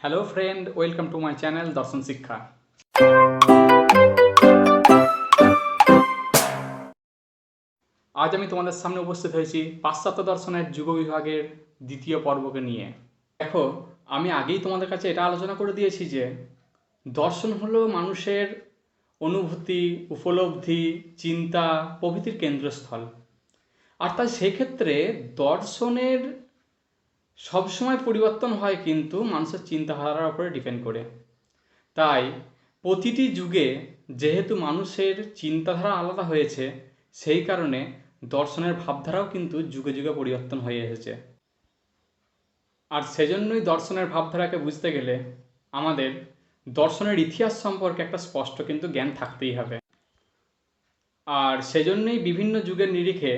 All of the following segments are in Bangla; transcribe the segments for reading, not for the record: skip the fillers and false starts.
Hello friend, welcome to my channel দর্শন শিক্ষা। আজ আমি তোমাদের সামনে উপস্থিত হয়েছি পাশ্চাত্য দর্শনের যুগ বিভাগের দ্বিতীয় পর্বকে নিয়ে। দেখো, আমি আগেই তোমাদের কাছে এটা আলোচনা করে দিয়েছি যে দর্শন হলো মানুষের অনুভূতি, উপলব্ধি, চিন্তা প্রভৃতির কেন্দ্রস্থল। আর তাই সেক্ষেত্রে দর্শনের সবসময় পরিবর্তন হয় কিন্তু মানুষের চিন্তাধারার উপরে ডিপেন্ড করে। তাই প্রতিটি যুগে যেহেতু মানুষের চিন্তাধারা আলাদা হয়েছে, সেই কারণে দর্শনের ভাবধারাও কিন্তু যুগে যুগে পরিবর্তন হয়ে এসেছে। আর সেজন্যই দর্শনের ভাবধারাকে বুঝতে গেলে আমাদের দর্শনের ইতিহাস সম্পর্কে একটা স্পষ্ট কিন্তু জ্ঞান থাকতেই হবে। আর সেজন্যই বিভিন্ন যুগের নিরিখে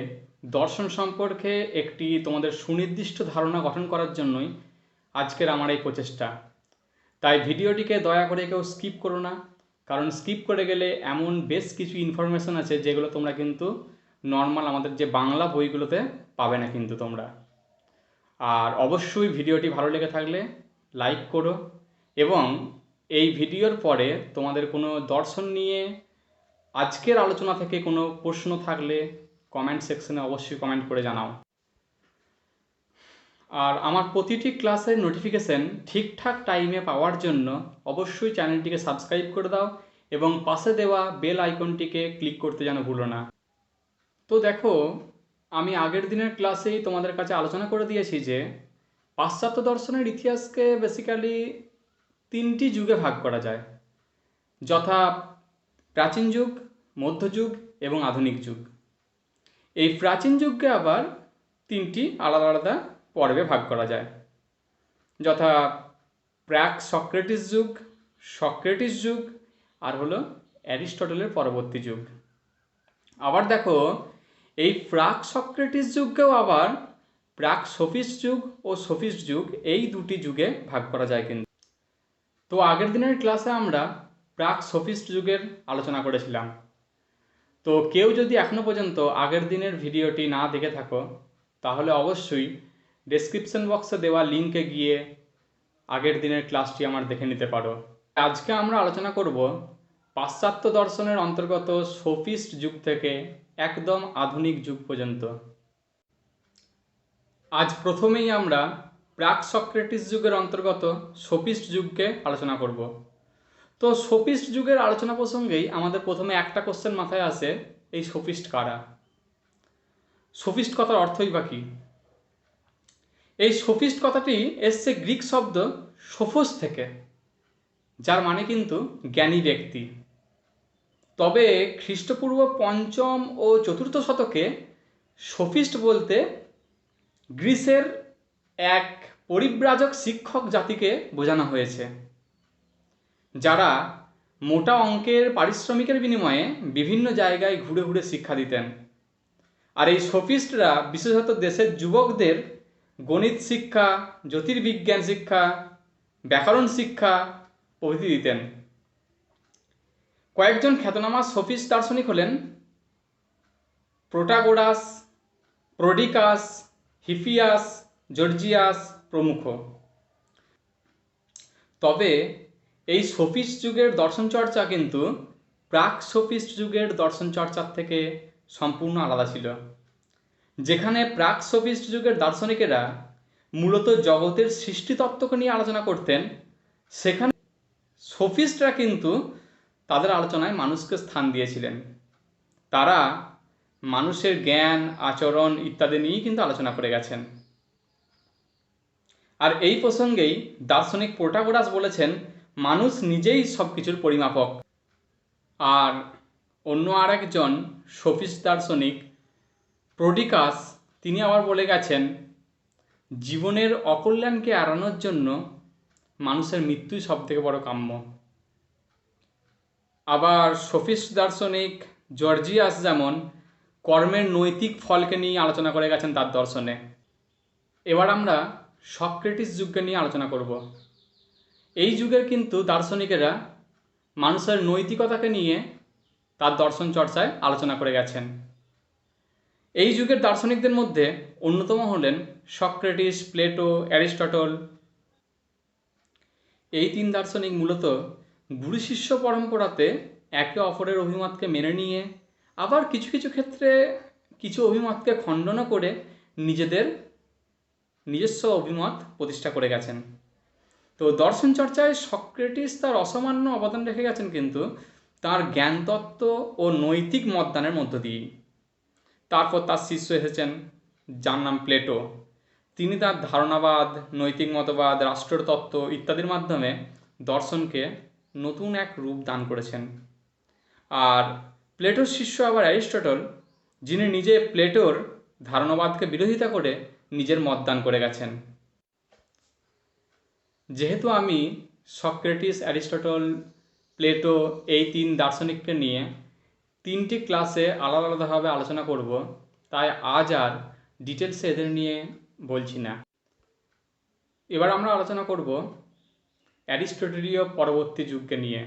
দর্শন সম্পর্কে একটি তোমাদের সুনির্দিষ্ট ধারণা গঠন করার জন্যই আজকের আমার এই প্রচেষ্টা। তাই ভিডিওটিকে দয়া করে কেউ স্কিপ করো না, কারণ স্কিপ করে গেলে এমন বেশ কিছু ইনফরমেশন আছে যেগুলো তোমরা কিন্তু নর্মাল আমাদের যে বাংলা বইগুলোতে পাবে না কিন্তু তোমরা। আর অবশ্যই ভিডিওটি ভালো লেগে থাকলে লাইক করো, এবং এই ভিডিওর পরে তোমাদের কোনো দর্শন নিয়ে আজকের আলোচনা থেকে কোনো প্রশ্ন থাকলে কমেন্ট সেকশনে অবশ্যই কমেন্ট করে জানাও। আর আমার প্রতিটি ক্লাসের নোটিফিকেশান ঠিকঠাক টাইমে পাওয়ার জন্য অবশ্যই চ্যানেলটিকে সাবস্ক্রাইব করে দাও এবং পাশে দেওয়া বেল আইকনটিকে ক্লিক করতে যেন ভুলো না। তো দেখো, আমি আগের দিনের ক্লাসেই তোমাদের কাছে আলোচনা করে দিয়েছি যে পাশ্চাত্য দর্শনের ইতিহাসকে বেসিক্যালি তিনটি যুগে ভাগ করা যায়, যথা প্রাচীন যুগ, মধ্যযুগ এবং আধুনিক যুগ। এই প্রাচীন যুগকে আবার তিনটি আলাদা আলাদা পর্বে ভাগ করা যায়, যথা প্রাক সক্রেটিস যুগ, সক্রেটিস যুগ, আর হলো অ্যারিস্টটলের পরবর্তী যুগ। আবার দেখো, এই প্রাক সক্রেটিস যুগকেও আবার প্রাক সোফিস্ট যুগ ও সোফিস্ট যুগ, এই দুটি যুগে ভাগ করা যায় কিন্তু। তো আগের দিনের ক্লাসে আমরা প্রাক সোফিস্ট যুগের আলোচনা করেছিলাম। তো কেউ যদি এখনও পর্যন্ত আগের দিনের ভিডিওটি না দেখে থাকো, তাহলে অবশ্যই ডেসক্রিপশন বক্সে দেওয়া লিঙ্কে গিয়ে আগের দিনের ক্লাসটি আমার দেখে নিতে পারো। আজকে আমরা আলোচনা করব পাশ্চাত্য দর্শনের অন্তর্গত সোফিস্ট যুগ থেকে একদম আধুনিক যুগ পর্যন্ত। আজ প্রথমেই আমরা প্রাক সক্রেটিস যুগের অন্তর্গত সোফিস্ট যুগকে আলোচনা করব। তো সোফিস্ট যুগের আলোচনা প্রসঙ্গেই আমাদের প্রথমে একটা কোশ্চেন মাথায় আসে, এই সোফিস্ট কারা? সোফিস্ট কথার অর্থই বা কী? এই সোফিস্ট কথাটি এসছে গ্রিক শব্দ সোফোস থেকে, যার মানে কিন্তু জ্ঞানী ব্যক্তি। তবে খ্রিস্টপূর্ব ৫ম ও ৪র্থ শতকে সোফিস্ট বলতে গ্রিসের এক পরিব্রাজক শিক্ষক জাতিকে বোঝানো হয়েছে, যারা মোটা অঙ্কের পারিশ্রমিকের বিনিময়ে বিভিন্ন জায়গায় ঘুরে ঘুরে শিক্ষা দিতেন। আর এই সোফিস্টরা বিশেষত দেশের যুবকদের গণিত শিক্ষা, জ্যোতির্বিজ্ঞান শিক্ষা, ব্যাকরণ শিক্ষা প্রভৃতি দিতেন। কয়েকজন খ্যাতনামা সোফিস্ট দার্শনিক হলেন প্রোটাগোরাস, প্রোডিকাস, হিফিয়াস, জর্জিয়াস প্রমুখ। তবে এই সোফিস্ট যুগের দর্শন চর্চা কিন্তু প্রাক সোফিস্ট যুগের দর্শন চর্চার থেকে সম্পূর্ণ আলাদা ছিল। যেখানে প্রাক সোফিস্ট যুগের দার্শনিকেরা মূলত জগতের সৃষ্টিতত্ত্বকে নিয়ে আলোচনা করতেন, সেখানে সোফিস্টরা কিন্তু তাদের আলোচনায় মানুষকে স্থান দিয়েছিলেন। তারা মানুষের জ্ঞান, আচরণ ইত্যাদি নিয়েই কিন্তু আলোচনা করে গেছেন। আর এই প্রসঙ্গেই দার্শনিক প্রোটাগোরাস বলেছেন, মানুষ নিজেই সব কিছুর পরিমাপক। আর অন্য আরেকজন সোফিস্ট দার্শনিক প্রোডিকাস, তিনি আবার বলে গেছেন, জীবনের অকল্যাণকে এড়ানোর জন্য মানুষের মৃত্যুই সবথেকে বড় কাম্য। আবার সোফিস্ট দার্শনিক জর্জিয়াস যেমন কর্মের নৈতিক ফলকে নিয়ে আলোচনা করে গেছেন তার দর্শনে। এবার আমরা সক্রেটিস যুগকে নিয়ে আলোচনা করব। এই যুগের কিন্তু দার্শনিকেরা মানুষের নৈতিকতাকে নিয়ে তার দর্শন চর্চায় আলোচনা করে গেছেন। এই যুগের দার্শনিকদের মধ্যে অন্যতম হলেন সক্রেটিস, প্লেটো, অ্যারিস্টটল। এই তিন দার্শনিক মূলত গুরু শিষ্য পরম্পরাতে একে অপরের অভিমতকে মেনে নিয়ে আবার কিছু কিছু ক্ষেত্রে কিছু অভিমতকে খণ্ডন করে নিজস্ব অভিমত প্রতিষ্ঠা করে গেছেন। তো দর্শন চর্চায় সক্রেটিস তার অসামান্য অবদান রেখে গেছেন, কিন্তু তার জ্ঞানতত্ত্ব ও নৈতিক মতদানের মধ্য দিয়েই। তারপর তার শিষ্য এসেছেন যার নাম প্লেটো। তিনি তার ধারণাবাদ, নৈতিক মতবাদ, রাষ্ট্রতত্ত্ব ইত্যাদির মাধ্যমে দর্শনকে নতুন এক রূপ দান করেছেন। আর প্লেটোর শিষ্য আবার অ্যারিস্টটল, যিনি নিজে প্লেটোর ধারণাবাদকে বিরোধিতা করে নিজের মত দান করে গেছেন। যেহেতু আমি সক্রেটিস, অ্যারিস্টটল, প্লেটো এই তিন দার্শনিককে নিয়ে তিনটি ক্লাসে আলাদা আলাদাভাবে আলোচনা করব, তাই আজ আর ডিটেলসে এদের নিয়ে বলছি না। এবার আমরা আলোচনা করব অ্যারিস্টটলীয় পরবর্তী যুগকে নিয়ে,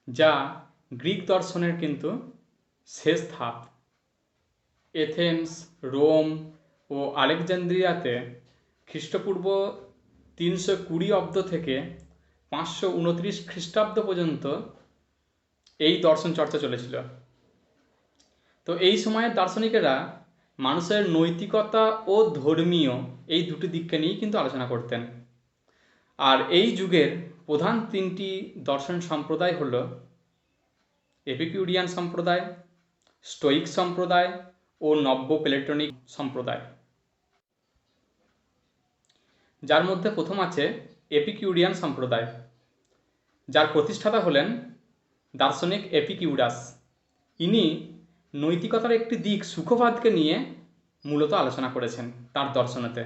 যা গ্রিক দর্শনের কিন্তু শেষ ধাপ। এথেন্স, রোম ও আলেকজান্দ্রিয়াতে খ্রিস্টপূর্ব 320 অব্দ থেকে 529 খ্রিস্টাব্দ পর্যন্ত এই দর্শন চর্চা চলেছিল। তো এই সময়ের দার্শনিকেরা মানুষের নৈতিকতা ও ধর্মীয় এই দুটি দিককে নিয়েই কিন্তু আলোচনা করতেন। আর এই যুগের প্রধান তিনটি দর্শন সম্প্রদায় হল এপিকিউরিয়ান সম্প্রদায়, স্টোইক সম্প্রদায় ও নব্য প্লেটোনিক সম্প্রদায়। যার মধ্যে প্রথম আছে এপিকিউরিয়ান সম্প্রদায়, যার প্রতিষ্ঠাতা হলেন দার্শনিক এপিকিউরাস। ইনি নৈতিকতার একটি দিক সুখবাদকে নিয়ে মূলত আলোচনা করেছেন তার দর্শনেতে।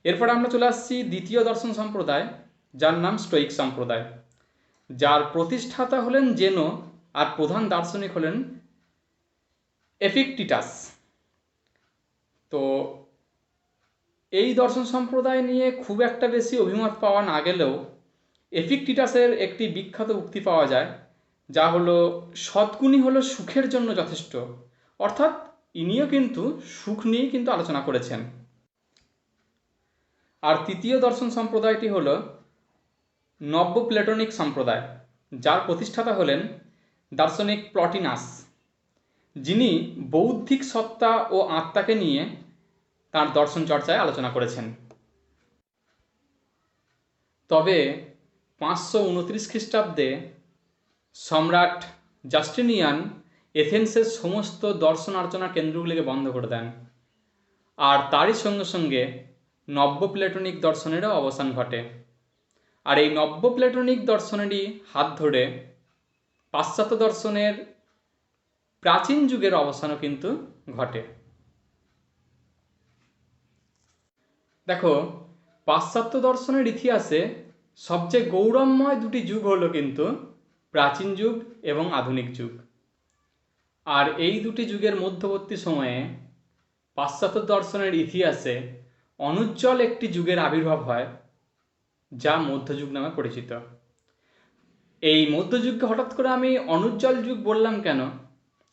এরপর আমরা চলে আসছি দ্বিতীয় দর্শন সম্প্রদায়, যার নাম স্টোইক সম্প্রদায়, যার প্রতিষ্ঠাতা হলেন জেনো আর প্রধান দার্শনিক হলেন এপিকটিটাস। তো এই দর্শন সম্প্রদায় নিয়ে খুব একটা বেশি অভিমত পাওয়া না গেলেও এপিকটিটাসের একটি বিখ্যাত উক্তি পাওয়া যায়, যা হলো সদ্গুণই হলো সুখের জন্য যথেষ্ট। অর্থাৎ ইনিও কিন্তু সুখ নিয়েই কিন্তু আলোচনা করেছেন। আর তৃতীয় দর্শন সম্প্রদায়টি হলো নব্য প্লেটোনিক সম্প্রদায়, যার প্রতিষ্ঠাতা হলেন দার্শনিক প্লটিনাস, যিনি বৌদ্ধিক সত্তা ও আত্মাকে নিয়ে তার দর্শন চর্চায় আলোচনা করেছেন। তবে 529 খ্রিস্টাব্দে সম্রাট জাস্টিনিয়ান এথেন্সের সমস্ত দর্শন আলোচনার কেন্দ্রগুলিকে বন্ধ করে দেন, আর তারই সঙ্গে সঙ্গে নব্য প্লেটোনিক দর্শনেরও অবসান ঘটে। আর এই নব্য প্লেটোনিক দর্শনেরই হাত ধরে পাশ্চাত্য দর্শনের প্রাচীন যুগের অবসানও কিন্তু ঘটে। দেখো, পাশ্চাত্য দর্শনের ইতিহাসে সবচেয়ে গৌরবময় দুটি যুগ হলো কিন্তু প্রাচীন যুগ এবং আধুনিক যুগ। আর এই দুটি যুগের মধ্যবর্তী সময়ে পাশ্চাত্য দর্শনের ইতিহাসে অনুজ্জ্বল একটি যুগের আবির্ভাব হয়, যা মধ্যযুগ নামে পরিচিত। এই মধ্যযুগকে হঠাৎ করে আমি অনুজ্জ্বল যুগ বললাম কেন,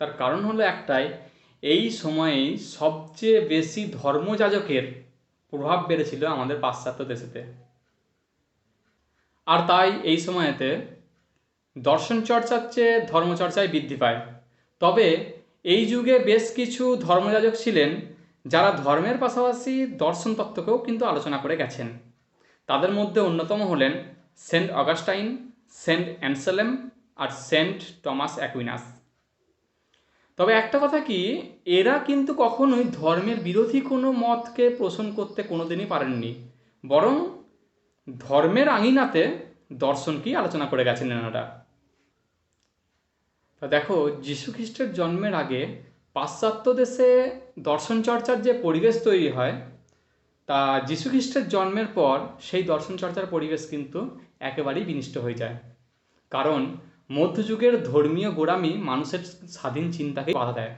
তার কারণ হলো একটাই, এই সময়েই সবচেয়ে বেশি ধর্মযাজকের প্রভাব বেড়েছিল আমাদের পাশ্চাত্য দেশেতে। আর তাই এই সময়েতে দর্শন চর্চার চেয়ে ধর্মচর্চায় বৃদ্ধি পায়। তবে এই যুগে বেশ কিছু ধর্মযাজক ছিলেন যারা ধর্মের পাশাপাশি দর্শন তত্ত্বকেও কিন্তু আলোচনা করে গেছেন। তাদের মধ্যে অন্যতম হলেন সেন্ট অগাস্টাইন, সেন্ট অ্যানসেলেম আর সেন্ট টমাস অ্যাকুইনাস। তবে একটা কথা কি, এরা কিন্তু কখনোই ধর্মের বিরোধী কোনো মতকে পোষণ করতে কোনোদিনই পারেননি, বরং ধর্মের আঙিনাতে দর্শনকেই আলোচনা করে গেছেন এনারা। তা দেখো, যীশু খ্রিস্টের জন্মের আগে পাশ্চাত্য দেশে দর্শন চর্চার যে পরিবেশ তৈরি হয়, তা যীশু খ্রিস্টের জন্মের পর সেই দর্শন চর্চার পরিবেশ কিন্তু একেবারেই বিনষ্ট হয়ে যায়। কারণ মধ্যযুগের ধর্মীয় গোঁড়ামি মানুষের স্বাধীন চিন্তাকে বাধা দেয়,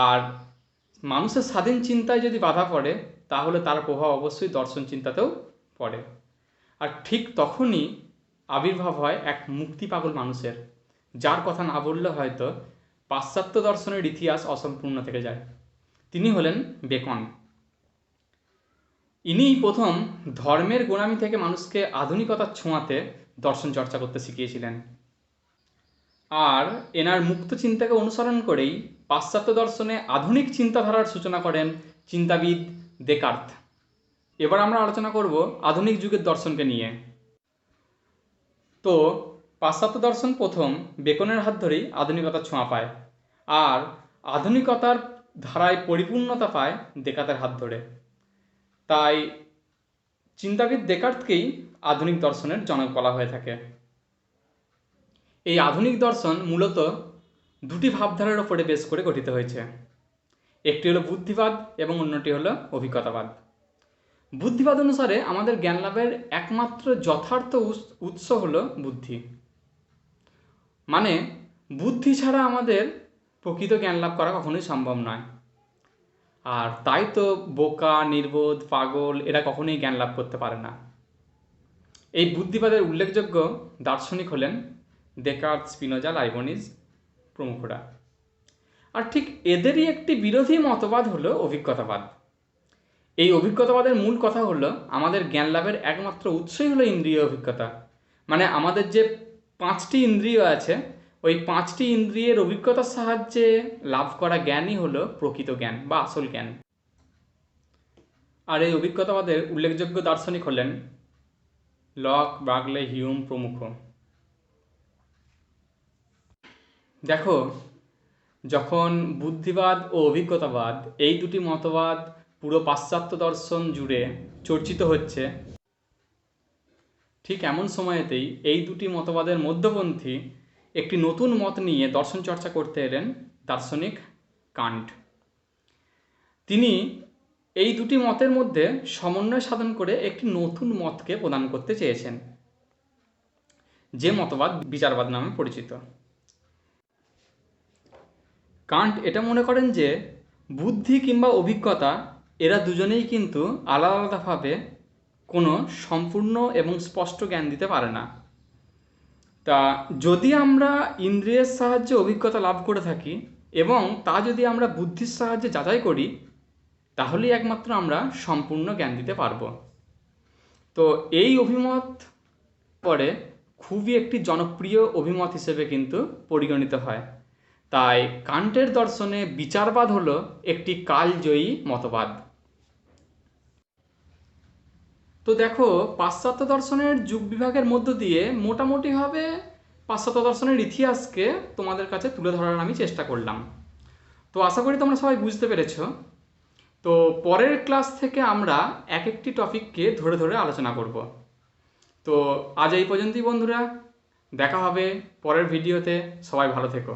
আর মানুষের স্বাধীন চিন্তায় যদি বাধা পড়ে তাহলে তার প্রভাব অবশ্যই দর্শন চিন্তাতেও পড়ে। আর ঠিক তখনই আবির্ভাব হয় এক মুক্তি পাগল মানুষের, যার কথা না বললে হয়তো পাশ্চাত্য দর্শনের ইতিহাস অসম্পূর্ণ থেকে যায়। তিনি হলেন বেকন। ইনিই প্রথম ধর্মের গোড়ামি থেকে মানুষকে আধুনিকতার ছোঁয়াতে দর্শন চর্চা করতে শিখিয়েছিলেন। আর এনার মুক্ত চিন্তাকে অনুসরণ করেই পাশ্চাত্য দর্শনে আধুনিক চিন্তাধারার সূচনা করেন চিন্তাবিদ দেকার্ত। এবার আমরা আলোচনা করব আধুনিক যুগের দর্শনকে নিয়ে। তো পাশ্চাত্য দর্শন প্রথম বেকনের হাত ধরেই আধুনিকতার ছোঁয়া পায়, আর আধুনিকতার ধারায় পরিপূর্ণতা পায় দেকার্তের হাত ধরে। তাই চিন্তাবিদ দেকার্তকেই আধুনিক দর্শনের জনক বলা হয়ে থাকে। এই আধুনিক দর্শন মূলত দুটি ভাবধারার ওপরে বেস করে গঠিত হয়েছে। একটি হলো বুদ্ধিবাদ এবং অন্যটি হলো অভিজ্ঞতাবাদ। বুদ্ধিবাদ অনুসারে আমাদের জ্ঞান লাভের একমাত্র যথার্থ উৎস হলো বুদ্ধি, মানে বুদ্ধি ছাড়া আমাদের প্রকৃত জ্ঞান লাভ করা কখনোই সম্ভব নয়। আর তাই তো বোকা, নির্বোধ, পাগল এরা কখনোই জ্ঞান লাভ করতে পারে না। এই বুদ্ধিবাদের উল্লেখযোগ্য দার্শনিক হলেন দেকার্ত, স্পিনোজা, লাইবনিজ প্রমুখরা। আর ঠিক এদেরই একটি বিরোধী মতবাদ হলো অভিজ্ঞতাবাদ। এই অভিজ্ঞতাবাদের মূল কথা হলো আমাদের জ্ঞান লাভের একমাত্র উৎসই হলো ইন্দ্রিয় অভিজ্ঞতা, মানে আমাদের যে 5টি ইন্দ্রিয় আছে ওই 5টি ইন্দ্রিয়ের অভিজ্ঞতার সাহায্যে লাভ করা জ্ঞানই হলো প্রকৃত জ্ঞান বা আসল জ্ঞান। আর এই অভিজ্ঞতাবাদের উল্লেখযোগ্য দার্শনিক হলেন লক, বার্কলে, হিউম প্রমুখ। দেখো, যখন বুদ্ধিবাদ ও অভিজ্ঞতাবাদ এই দুটি মতবাদ পুরো পাশ্চাত্য দর্শন জুড়ে চর্চিত হচ্ছে, ঠিক এমন সময়েতেই এই দুটি মতবাদের মধ্যপন্থী একটি নতুন মত নিয়ে দর্শন চর্চা করতে এলেন দার্শনিক কান্ট। তিনি এই দুটি মতের মধ্যে সমন্বয় সাধন করে একটি নতুন মতকে প্রদান করতে চেয়েছেন, যে মতবাদ বিচারবাদ নামে পরিচিত। কান্ট এটা মনে করেন যে বুদ্ধি কিংবা অভিজ্ঞতা এরা দুজনেই কিন্তু আলাদা আলাদাভাবে কোনো সম্পূর্ণ এবং স্পষ্ট জ্ঞান দিতে পারে না। তা যদি আমরা ইন্দ্রিয়ের সাহায্যে অভিজ্ঞতা লাভ করে থাকি এবং তা যদি আমরা বুদ্ধির সাহায্যে যাচাই করি, তাহলেই একমাত্র আমরা সম্পূর্ণ জ্ঞান দিতে পারব। তো এই অভিমত পরে খুবই একটি জনপ্রিয় অভিমত হিসেবে কিন্তু পরিগণিত হয়। তাই কান্টের দর্শনে বিচারবাদ হলো একটি কালজয়ী মতবাদ। তো দেখো, পাশ্চাত্য দর্শনের যুগ বিভাগের মধ্য দিয়ে মোটামুটিভাবে পাশ্চাত্য দর্শনের ইতিহাসকে তোমাদের কাছে তুলে ধরার আমি চেষ্টা করলাম। তো আশা করি তোমরা সবাই বুঝতে পেরেছো। তো পরের ক্লাস থেকে আমরা এক একটি টপিককে ধরে ধরে আলোচনা করব। তো আজ এই পর্যন্তই বন্ধুরা, দেখা হবে পরের ভিডিওতে। সবাই ভালো থেকো।